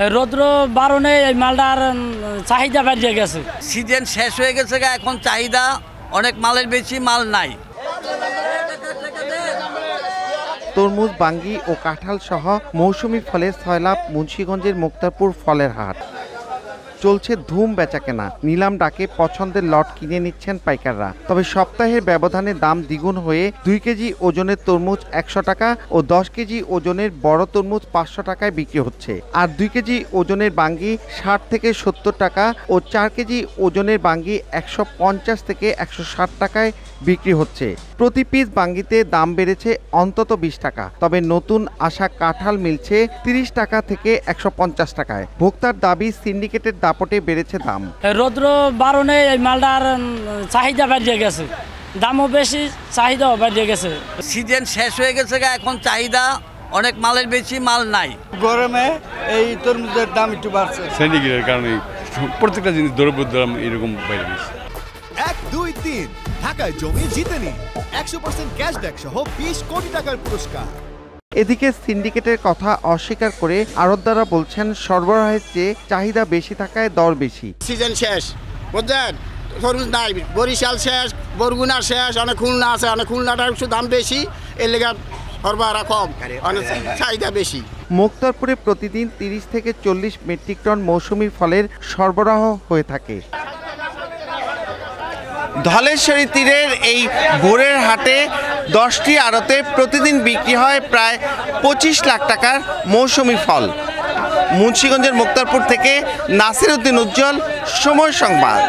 রৌদ্র বারণে এই মালটার চাহিদা বেড়ে গেছে। সিজন শেষ হয়ে গেছে, এখন চাহিদা অনেক, মালের বেশি, মাল নাই। তরমুজ, বাঙ্গি ও কাঁঠাল সহ মৌসুমি ফলের সয়লাভ মুন্সিগঞ্জের মুক্তারপুর ফলের হাট। চলছে ধুম বেচাকেনা। নিলাম ডাকে পছন্দের লট কিনে নিচ্ছেন পাইকাররা। তবে সপ্তাহের ব্যবধানে দাম দ্বিগুণ হয়ে 2 কেজি ওজনের তরমুজ 100 টাকা ও 10 কেজি ওজনের বড় তরমুজ 500 টাকায় বিক্রি হচ্ছে। আর 2 কেজি ওজনের বাঙ্গি 60 থেকে 70 টাকা ও 4 কেজি ওজনের বাঙ্গি 150 থেকে 160 টাকায় বিক্রি হচ্ছে। প্রতি পিস বাঙ্গিতে দাম বেড়েছে অন্তত 20 টাকা। তবে নতুন আসা কাঁঠাল মিলছে 30 টাকা থেকে 150 টাকায়। ভোক্তার দাবি, সিন্ডিকেটের দাপটে বেড়েছে দাম। রৌদ্র বারণে এই মালটার চাহিদা বেড়ে গেছে, দামও বেশি, চাহিদাও বেড়ে গেছে। সিজন শেষ হয়ে গেছে, এখন চাহিদা অনেক, মালের বেশি, মাল নাই। গরমে এই তরমুজের দাম একটু বাড়ছে। সিন্ডিকেটের কারণে প্রত্যেকটা জিনিস দ্রব্যের দাম এরকম বেড়ে গেছে। 1, 2, 3 ঢাকায় জমি জিতে নিন 100% ক্যাশব্যাক সহ 20 কোটি টাকার পুরস্কার। এদিকে সিন্ডিকেটের কথা অস্বীকার করে আড়তদাররা বলছেন সরবরাহের চেয়ে চাহিদা বেশি থাকায় দর বেশি। সিজন শেষ, বুঝলেন, তরমুজ নাই, বরিশাল শেষ, বরগুনা শেষ, অনেক খুলনা আছে, অনেক খুলনাটার একটু দাম বেশি, এর লেগে সরবরাহ কম, অনেক চাহিদা বেশি। মুক্তারপুরে প্রতিদিন 30 থেকে 40 মেট্রিক টন মৌসুমি ফলের সরবরাহ হয়ে থাকে। ধলেশ্বরী তীরের এই ভোরের হাটে 10টি আড়তে প্রতিদিন বিক্রি হয় প্রায় 25 লাখ টাকার মৌসুমি ফল। মুন্সিগঞ্জের মুক্তারপুর থেকে নাসির উদ্দিন উজ্জ্বল, সময় সংবাদ।